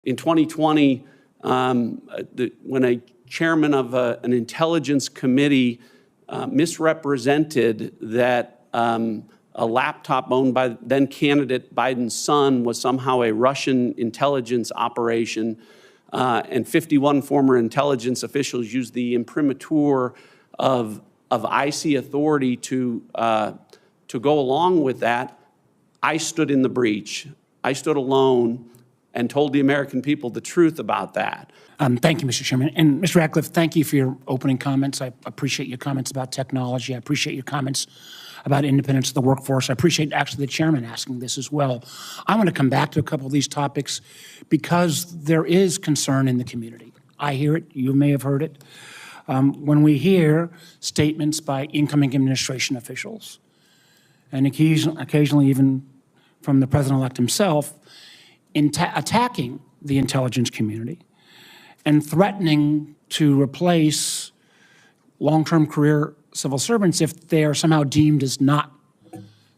In 2020, when a chairman of an intelligence committee misrepresented that a laptop owned by then candidate Biden's son was somehow a Russian intelligence operation, and 51 former intelligence officials used the imprimatur of IC authority to go along with that, I stood in the breach. I stood alone and told the American people the truth about that. Thank you, Mr. Chairman. And Mr. Ratcliffe, thank you for your opening comments. I appreciate your comments about technology. I appreciate your comments about independence of the workforce. I appreciate actually the chairman asking this as well. I want to come back to a couple of these topics because there is concern in the community. I hear it. You may have heard it. When we hear statements by incoming administration officials, and occasionally even from the president-elect himself, attacking the intelligence community and threatening to replace long-term career civil servants if they are somehow deemed as not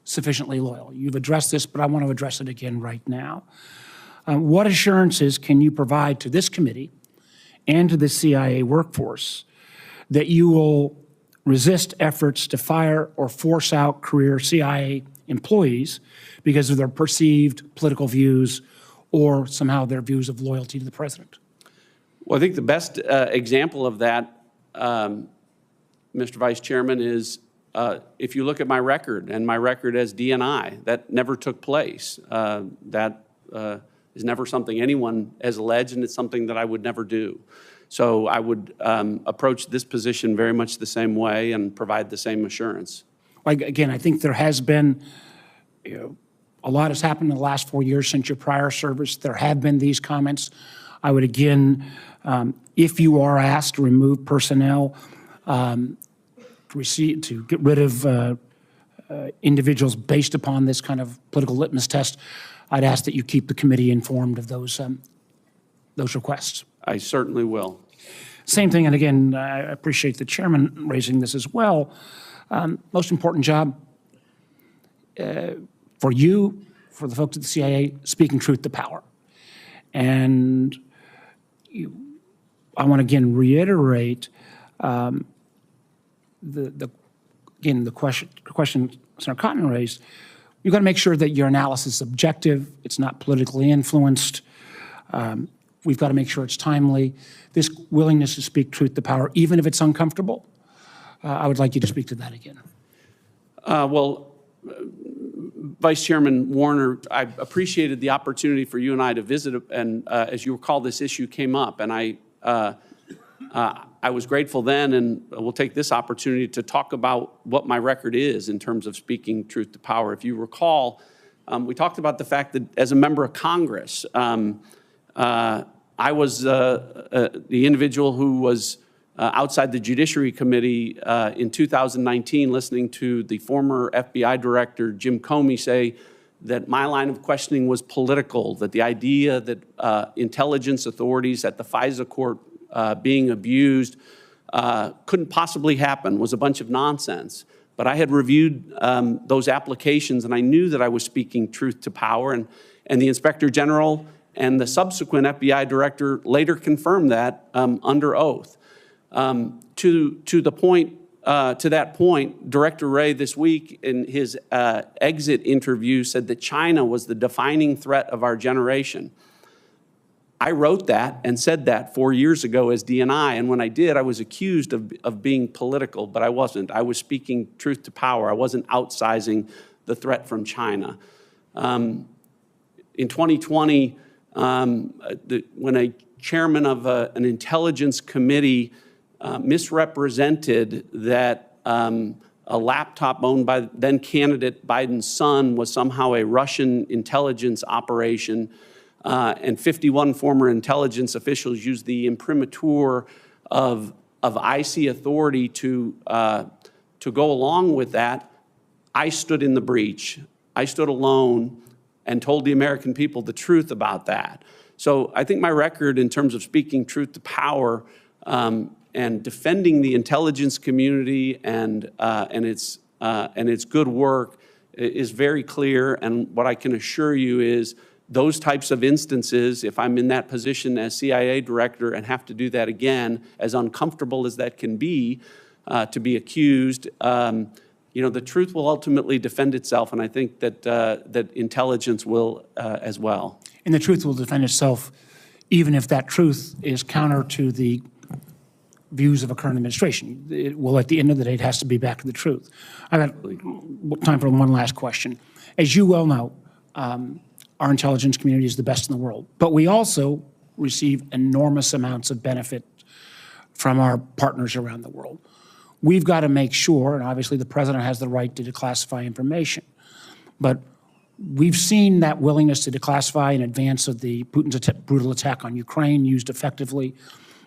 sufficiently loyal. You've addressed this, but I want to address it again right now. What assurances can you provide to this committee and to the CIA workforce that you will resist efforts to fire or force out career CIA employees because of their perceived political views or somehow their views of loyalty to the president? Well, I think the best example of that, Mr. Vice Chairman, is if you look at my record and my record as DNI, that never took place. That is never something anyone has alleged, and it's something that I would never do. So I would approach this position very much the same way and provide the same assurance. Again, I think there has been, a lot has happened in the last 4 years since your prior service. There have been these comments. I would again, if you are asked to remove personnel, to get rid of individuals based upon this kind of political litmus test, I'd ask that you keep the committee informed of those requests. I certainly will. Same thing, and again, I appreciate the chairman raising this as well. Most important job for you, for the folks at the CIA, speaking truth to power. And I want to again reiterate the question Senator Cotton raised. You've got to make sure that your analysis is objective, it's not politically influenced. We've got to make sure it's timely. This willingness to speak truth to power, even if it's uncomfortable, I would like you to speak to that again. Vice Chairman Warner, I appreciated the opportunity for you and I to visit, and as you recall, this issue came up, and I was grateful then, and we'll take this opportunity to talk about what my record is in terms of speaking truth to power. If you recall, we talked about the fact that as a member of Congress, I was the individual who was outside the Judiciary Committee in 2019 listening to the former FBI Director Jim Comey say that my line of questioning was political, that the idea that intelligence authorities at the FISA court being abused couldn't possibly happen, was a bunch of nonsense. But I had reviewed those applications, and I knew that I was speaking truth to power, and the Inspector General and the subsequent FBI director later confirmed that under oath. To that point, Director Wray this week in his exit interview said that China was the defining threat of our generation. I wrote that and said that 4 years ago as DNI, and when I did, I was accused of being political, but I wasn't. I was speaking truth to power. I wasn't outsizing the threat from China. In 2020, when a chairman of an intelligence committee misrepresented that a laptop owned by then candidate Biden's son was somehow a Russian intelligence operation, and 51 former intelligence officials used the imprimatur of IC authority to go along with that, I stood in the breach. I stood alone and told the American people the truth about that. So I think my record in terms of speaking truth to power and defending the intelligence community and its good work is very clear. And what I can assure you is those types of instances, if I'm in that position as CIA director and have to do that again, as uncomfortable as that can be, to be accused, the truth will ultimately defend itself, and I think that intelligence will as well. And the truth will defend itself even if that truth is counter to the views of a current administration. At the end of the day, it has to be back to the truth. I've got time for one last question. As you well know, our intelligence community is the best in the world, but we also receive enormous amounts of benefit from our partners around the world. We've got to make sure, and obviously the president has the right to declassify information, but we've seen that willingness to declassify in advance of Putin's brutal attack on Ukraine used effectively.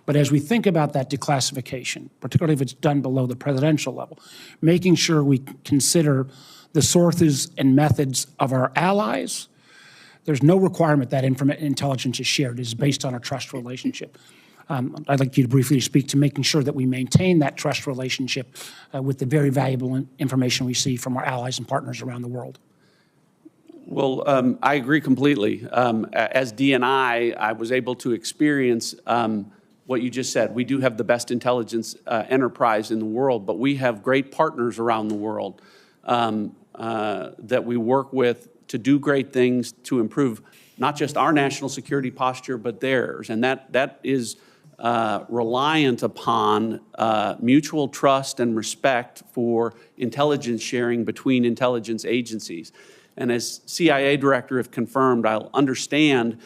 But as we think about that declassification, particularly if it's done below the presidential level, making sure we consider the sources and methods of our allies, there's no requirement that intelligence is shared. It is based on a trust relationship. I'd like you to briefly speak to making sure that we maintain that trust relationship with the very valuable information we see from our allies and partners around the world. Well, I agree completely. As DNI, I was able to experience what you just said. We do have the best intelligence enterprise in the world, but we have great partners around the world that we work with to do great things to improve not just our national security posture, but theirs. And that is reliant upon mutual trust and respect for intelligence sharing between intelligence agencies. And as CIA director, if confirmed, I'll understand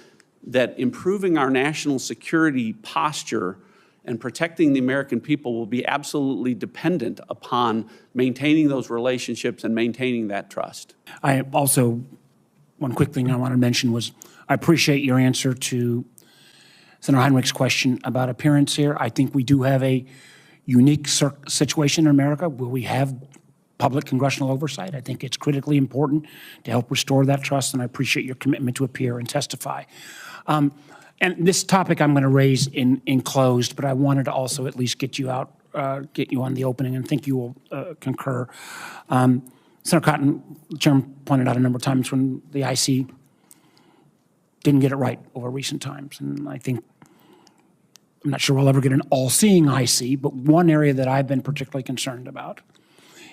that improving our national security posture and protecting the American people will be absolutely dependent upon maintaining those relationships and maintaining that trust. I also, one quick thing I want to mention was I appreciate your answer to Senator Heinrich's question about appearance here. I think we do have a unique situation in America where we have public congressional oversight. I think it's critically important to help restore that trust, and I appreciate your commitment to appear and testify. And this topic I'm going to raise in closed, but I wanted to also at least get you out, get you on the opening, and think you will concur. Senator Cotton, the chairman pointed out a number of times when the IC didn't get it right over recent times, and I think, I'm not sure we'll ever get an all-seeing IC, but one area that I've been particularly concerned about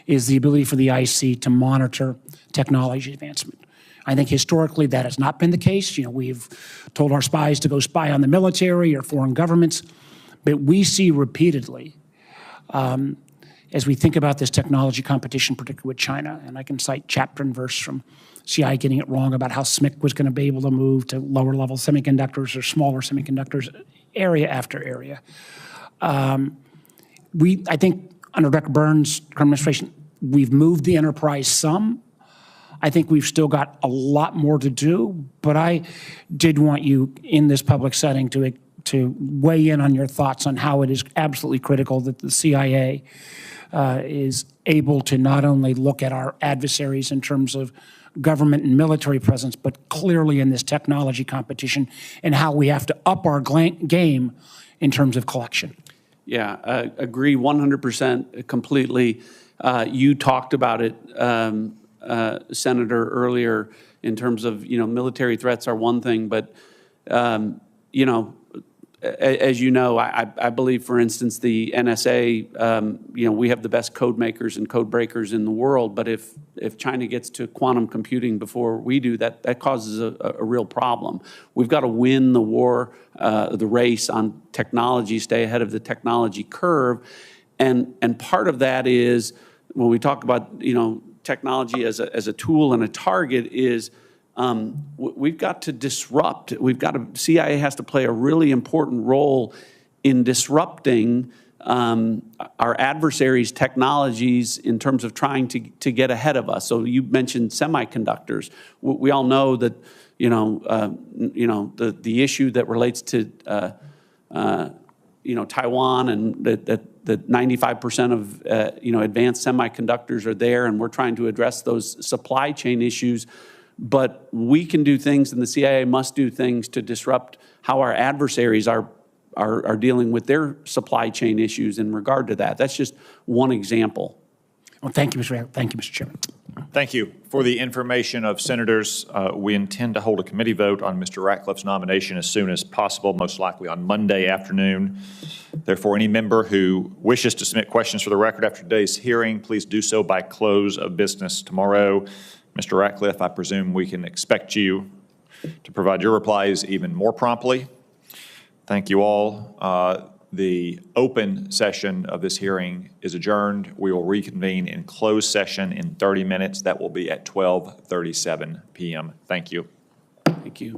is the ability for the IC to monitor technology advancement. I think historically that has not been the case. We've told our spies to go spy on the military or foreign governments, but we see repeatedly, as we think about this technology competition, particularly with China, and I can cite chapter and verse from CIA getting it wrong about how SMIC was going to be able to move to lower-level semiconductors or smaller semiconductors, area after area. I think under Dr. Burns' administration, we've moved the enterprise some. I think we've still got a lot more to do, but I did want you in this public setting to weigh in on your thoughts on how it is absolutely critical that the CIA is able to not only look at our adversaries in terms of government and military presence, but clearly in this technology competition and how we have to up our game in terms of collection. Yeah, agree 100% completely. You talked about it, Senator, earlier in terms of, military threats are one thing, but, as you know, I believe, for instance, the NSA, we have the best code makers and code breakers in the world, but if China gets to quantum computing before we do, that causes a real problem. We've got to win the war, the race on technology, stay ahead of the technology curve, and part of that is, when we talk about, technology as a tool and a target is, we've got to disrupt. CIA has to play a really important role in disrupting our adversaries' technologies in terms of trying to get ahead of us. So you mentioned semiconductors. We all know that the issue that relates to Taiwan, and that 95% of advanced semiconductors are there, and we're trying to address those supply chain issues. But we can do things, and the CIA must do things to disrupt how our adversaries are dealing with their supply chain issues in regard to that. That's just one example. Well, thank you, Mr. Chairman. Thank you. For the information of senators, we intend to hold a committee vote on Mr. Ratcliffe's nomination as soon as possible, most likely on Monday afternoon. Therefore, any member who wishes to submit questions for the record after today's hearing, please do so by close of business tomorrow. Mr. Ratcliffe, I presume we can expect you to provide your replies even more promptly. Thank you all. The open session of this hearing is adjourned. We will reconvene in closed session in 30 minutes. That will be at 12:37 p.m. Thank you. Thank you.